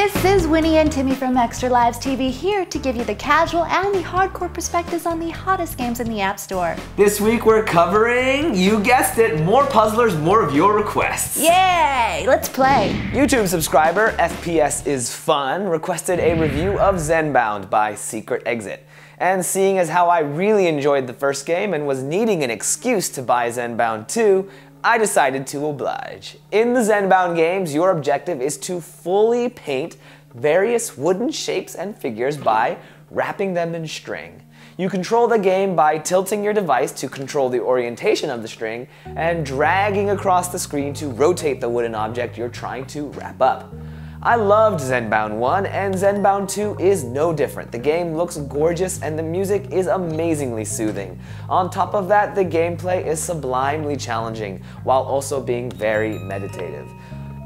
This is Winnie and Timmy from ExtraLivesTV here to give you the casual and the hardcore perspectives on the hottest games in the App Store. This week we're covering, you guessed it, more puzzlers, more of your requests. Yay! Let's play. YouTube subscriber FPS is Fun requested a review of Zenbound by Secret Exit. And seeing as how I really enjoyed the first game and was needing an excuse to buy Zenbound 2, I decided to oblige. In the Zenbound games, your objective is to fully paint various wooden shapes and figures by wrapping them in string. You control the game by tilting your device to control the orientation of the string and dragging across the screen to rotate the wooden object you're trying to wrap up. I loved Zenbound 1 and Zenbound 2 is no different. The game looks gorgeous and the music is amazingly soothing. On top of that, the gameplay is sublimely challenging while also being very meditative.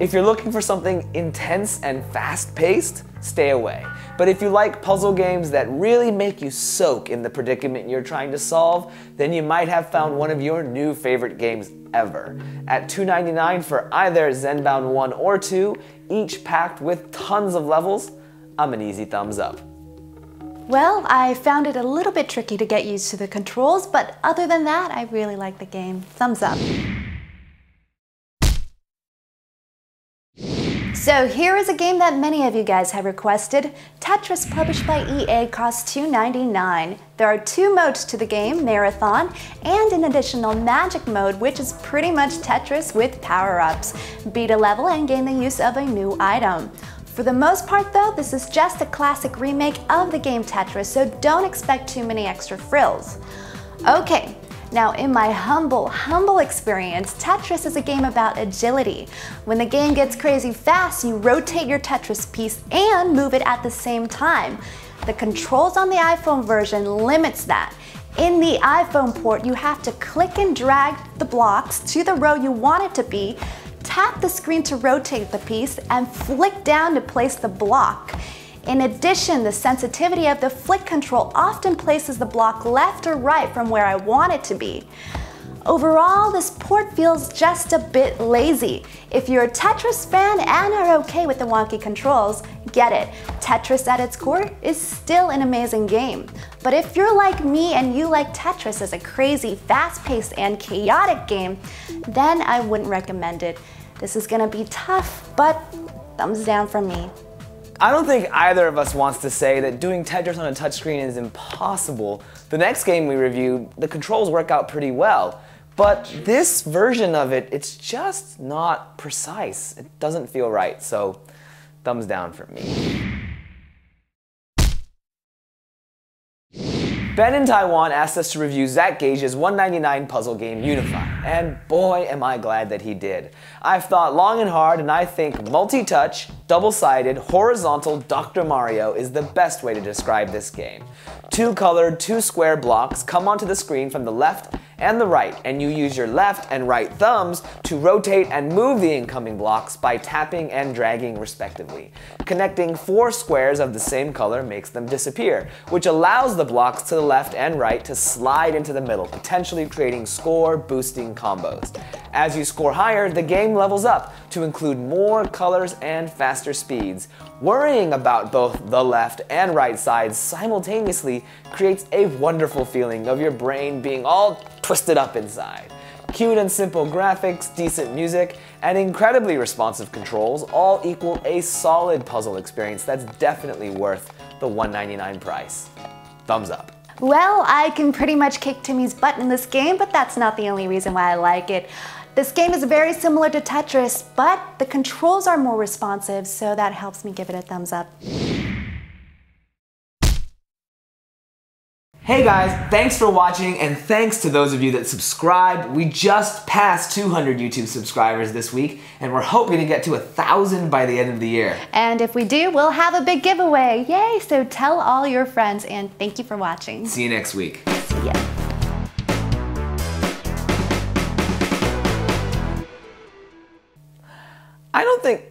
If you're looking for something intense and fast-paced, stay away. But if you like puzzle games that really make you soak in the predicament you're trying to solve, then you might have found one of your new favorite games ever. At $2.99 for either Zenbound 1 or 2, each packed with tons of levels, I'm an easy thumbs up. Well, I found it a little bit tricky to get used to the controls, but other than that, I really like the game. Thumbs up. So here is a game that many of you guys have requested. Tetris, published by EA, costs $2.99. There are two modes to the game, Marathon, and an additional Magic mode, which is pretty much Tetris with power-ups. Beat a level and gain the use of a new item. For the most part though, this is just a classic remake of the game Tetris, so don't expect too many extra frills. Okay. Now, in my humble experience, Tetris is a game about agility. When the game gets crazy fast, you rotate your Tetris piece and move it at the same time. The controls on the iPhone version limits that. In the iPhone port, you have to click and drag the blocks to the row you want it to be, tap the screen to rotate the piece, and flick down to place the block. In addition, the sensitivity of the flick control often places the block left or right from where I want it to be. Overall, this port feels just a bit lazy. If you're a Tetris fan and are okay with the wonky controls, get it. Tetris at its core is still an amazing game. But if you're like me and you like Tetris as a crazy, fast-paced and chaotic game, then I wouldn't recommend it. This is gonna be tough, but thumbs down from me. I don't think either of us wants to say that doing Tetris on a touchscreen is impossible. The next game we reviewed, the controls work out pretty well. But this version of it, it's just not precise. It doesn't feel right, so thumbs down from me. Ben in Taiwan asked us to review Zach Gage's $1.99 puzzle game Unify, and boy am I glad that he did. I've thought long and hard, and I think multi-touch, double-sided, horizontal Dr. Mario is the best way to describe this game. Two colored, two square blocks come onto the screen from the left and the right, and you use your left and right thumbs to rotate and move the incoming blocks by tapping and dragging respectively. Connecting four squares of the same color makes them disappear, which allows the blocks to the left and right to slide into the middle, potentially creating score-boosting combos. As you score higher, the game levels up to include more colors and faster speeds. Worrying about both the left and right sides simultaneously creates a wonderful feeling of your brain being all twisted up inside. Cute and simple graphics, decent music, and incredibly responsive controls all equal a solid puzzle experience that's definitely worth the $1.99 price. Thumbs up. Well, I can pretty much kick Timmy's butt in this game, but that's not the only reason why I like it. This game is very similar to Tetris, but the controls are more responsive, so that helps me give it a thumbs up. Hey guys, thanks for watching, and thanks to those of you that subscribed. We just passed 200 YouTube subscribers this week, and we're hoping to get to 1,000 by the end of the year. And if we do, we'll have a big giveaway. Yay! So tell all your friends, and thank you for watching. See you next week. See ya. I don't think